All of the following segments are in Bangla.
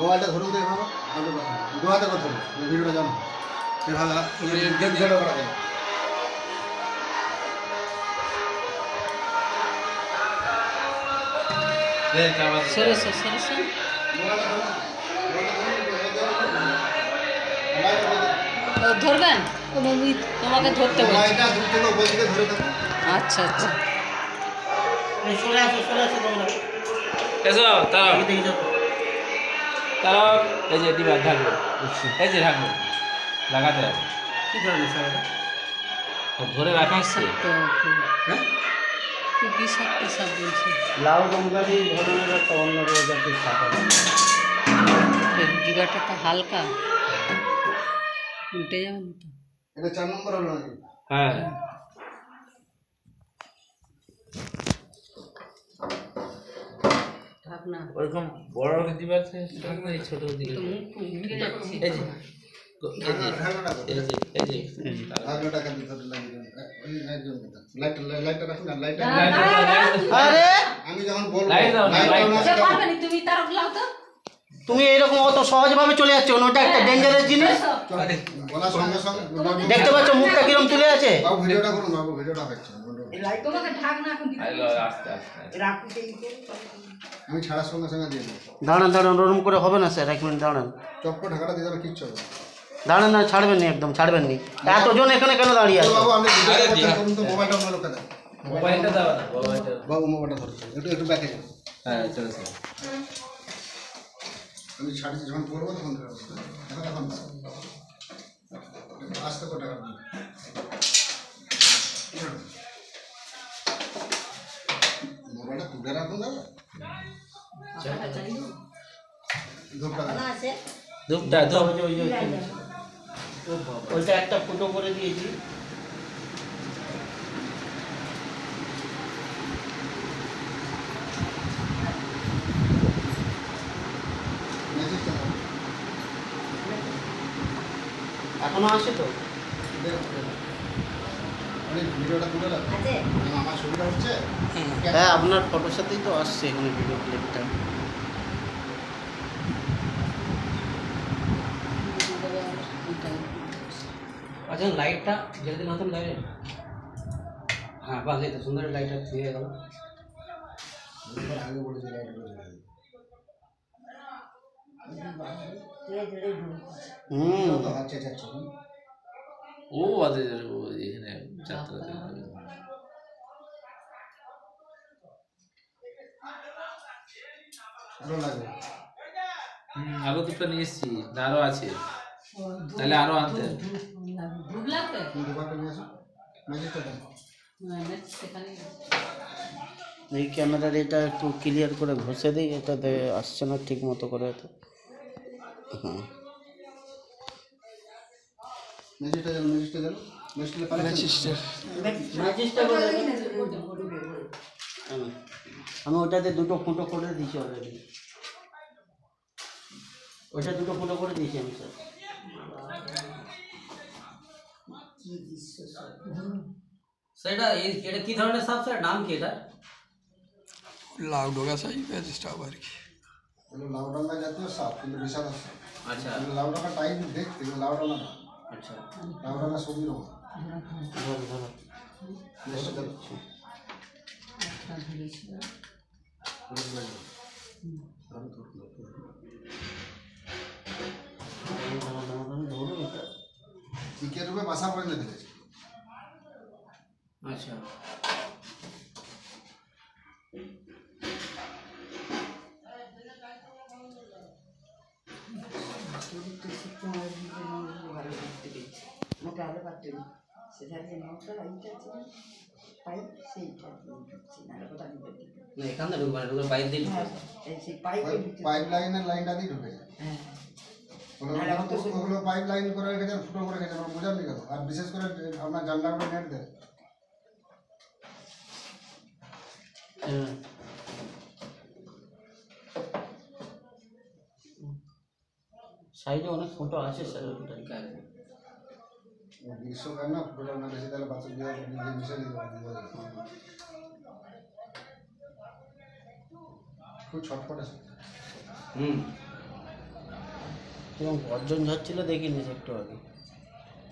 মোবাইলটা ধরুন তো এভাবে দু হাতে কথা ভিডিওটা জানো এভাবে ভিডিও করা যায় সরে সরে সরে সরে ধরবেন তোমাকে ধরতে বলছি মোবাইলটা দুটো বলতে ধরে থাকো আচ্ছা আচ্ছা চলে আসো তোমরা এসো তারা তারা এই যে দিবা ঢাকবো এই যে ঢাকবো লাগাতে হবে কি ধরনের স্যার ধরে রাখাচ্ছে হ্যাঁ খুব বিষাক্ত সব বলছি লাউ দমকারি ধরনের একটা অন্য প্রজাতির শাক আছে ডিবাটা তো হালকা উল্টে যাবে না তো এটা 4 নম্বর হলো নাকি হ্যাঁ ঢাক না ওরকম বড় দিবার ঢাকনা ছোট দিলে তো মুখ উঠে যাচ্ছে এই যে এই যে ঢাকনাটা কেন ধরে লাগিয়ে ওই একজন লাইটটা রাখুন না লাইটটা আরে আমি যখন বলবো লাইট দাও না, লাইট দাও। সে পারবে না তুমি তার লাও তো তুমি এইরকম অত সহজভাবে চলে যাচ্ছ ওটা একটা ডেঞ্জারাস জিনিস বলার সঙ্গে সঙ্গে দেখতে পাচ্ছ মুখটা কিরম তুলে আছে বাবু ভিডিওটা করুন বাবু ভিডিওটা হচ্ছে তোমাকে ঢাক না এখন দিতে আইলো আস্তে আস্তে আমি ছাড়ার সঙ্গে সঙ্গে দিয়ে দেবো দাঁড়ান ওরম করে হবে না স্যার 1 মিনিট দাঁড়ান চপ্পর ঢাকাটা দিয়ে দেবে কিচ্ছু হবে না। দাঁড়ান না ছাড়বেন নি একদম ছাড়বেন নি এতজন এখানে কেন দাঁড়িয়ে তো আছে বাবু আপনি ভিডিওটা করতে করুন তো মোবাইলটা অন্য লোকে দেন মোবাইলটা দাও না মোবাইলটা বাবু মোবাইলটা ধরছে একটু ব্যাকে যান হ্যাঁ চলছে আমি ছাড়ছি যখন করবো তখন ধরে আসবো। এখন আস্তে করে টাকা দিন মোবাইলটা তুলে রাখুন দাদা ধূপটা দেন। ধূপটা ধূপ ওইটা একটা ফুটো করে দিয়েছি মেসেজটা দাও। এখনো আছে তো আপনি ভিডিওটা তুলে রাখুন আমার ছবিটা হচ্ছে হ্যাঁ আপনার ফটোর সাথেই তো আসছে এখানে ভিডিও ক্লিপটা আচ্ছা লাইটটা জলদি নতুন লাইট হ্যাঁ বাস এই তো সুন্দর লাইটটা দিয়ে গেল আগে বলেছি লাইট করে তো হাতে যাচ্ছে ও আদে এখানে যাত্রা ভালো লাগবে আরো দুটো নিয়ে এসছি না আরো আছে তাহলে আরো আনতে ধূপ লাগবে দুপাটা নিয়ে আসো মেসেজটা দেন সেখানে এই ক্যামেরার এটা একটু ক্লিয়ার করে ঘষে দিই এটাতে আসছে না ঠিক মতো করে তো হ্যাঁ মেসেজটা দেন মেসেজটা পারে আমি ওটাতে দুটো ফুটো করে দিয়েছি অলরেডি ওইটা দুটো ফুটো করে দিয়েছি আমি স্যার সেটা এটা কি ধরনের সাপ স্যার নাম কি এটা লাউ ডোগা সাই স্টাফ আর কি হলো লাউডাঙ্গা জাতীয় সাপ কিন্তু বিশাল সাপ আচ্ছা কিন্তু লাউডাঙ্গা টাইম দেখতে কিন্তু লাউডাঙ্গা না আচ্ছা লাউডাঙ্গা সবই রকম ধরো ধরো মেসেজটা দেন ধরো এটা চিকের রূপে বাসা পর্যন্ত দিয়েছে আচ্ছা মোটা আলো পাত্র সেটা যে নটা লাইট আছে পাইপ সেইটা ঢুকছে না ওটা দিতে না এখান থেকে ঢুকবে না ঢুকবে বাইরে দিয়ে ঢুকবে এই সেই পাইপ পাইপ লাইনের লাইনটা দিয়ে ঢুকে যায় হ্যাঁ ওগুলো পাইপ লাইন করে রেখেছেন ফুটো করে রেখেছেন বোঝার নি কেন আর বিশেষ করে আপনার জানলাগুলো নেট দেয় সাইডে অনেক ফটো আছে স্যার ওটা গ্রীষ্মকাল না ফুটোটা না বেশি তাহলে বাচ্চা দিয়ে মিশে দিতে পারবে খুব ছটফট আছে এবং গর্জন ঝরছিল দেখিনি একটু আগে।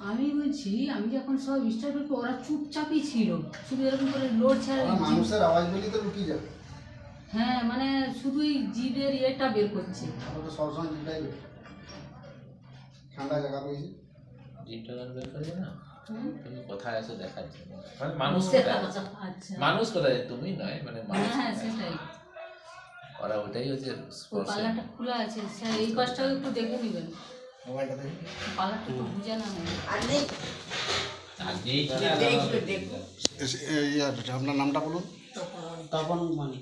আমি বলছি আমি যখন সব স্টার্ট করবো ওরা চুপচাপই ছিল, শুধু এরকম করে লড়ছে আর ওরা মানুষের আওয়াজ বলি তো লুকিয়ে যাবে। হ্যাঁ মানে শুধুই জিভের ইয়েটা বের করছে। আমরা তো সবসময় জিটাই বের। ঠান্ডা জায়গা পেয়েছি। জিভটা গান বের করবে না, হুম? তুমি কোথায় আছো দেখাচ্ছে মানে মানুষ সেটা কোথায়, আচ্ছা মানুষ কোথায় তুমি নয় মানে মানুষ হ্যাঁ কোথায়? সেটাই। ওরা ওটাই হচ্ছে ওই স্পর্শ। পাল্লাটা খোলা আছে, স্যার এই কাজটাও একটু দেখে নেবেন, মোবাইলটা দেখি। পাল্লাটা একটু বুঝে না নেই। আর নেই আর যেই দেখবে দেখবে আপনার নামটা বলুন। তপন মানে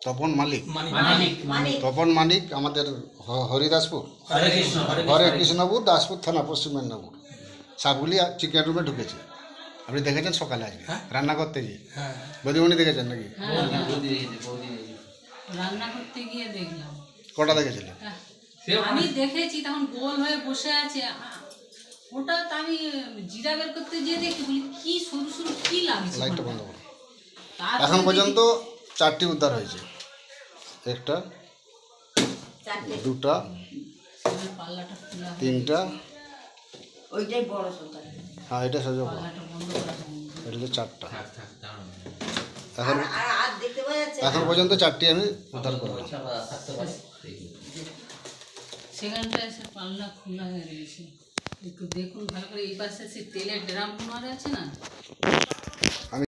তপন মালিক। মানে তপন মালিক, আমাদের হরিদাসপুর, হরে কৃষ্ণ হরে কৃষ্ণপুর, দাসপুর থানা, পশ্চিম মেদিনীপুর। সাপগুলি চিকেন রুমে ঢুকেছে। আপনি দেখেছেন সকালে আজকে রান্না করতে গিয়ে? হ্যাঁ বদিমণি দেখেছেন নাকি? বৌদি দেখেছি, বৌদি দেখেছি। রান্না করতে গিয়ে দেখলাম। কটা দেখেছিলেন? আমি দেখেছি তখন গোল হয়ে বসে আছে, ওটা তো আমি জিরা বের করতে গিয়ে দেখি বলি কি সরু সরু কি লাগছে লাইটটা ওখানটা। বন্ধ করুন। তারপরে এখন দেখি পর্যন্ত 4টি উদ্ধার হয়েছে। একটা, চারটে দুটা, সেটার পাল্লাটা খোলা, 3টা, ওইটাই বড় সন্তান হ্যাঁ এটা সোজা বড়। পাল্লাটা বন্ধ করা হয়নি। এটা হচ্ছে 4টা। থাক থাক দাঁড়ান। এখন আর দেখতে পাওয়া যাচ্ছে এখন পর্যন্ত 4টি আমি উদ্ধার করলাম। আচ্ছা, বা থাকতে পারে দেখি। সেখানটায় সে পাল্লা খোলা হয়ে রয়েছে, একটু দেখুন ভালো করে। এই পাশে সে তেলের ড্রাম আছে না,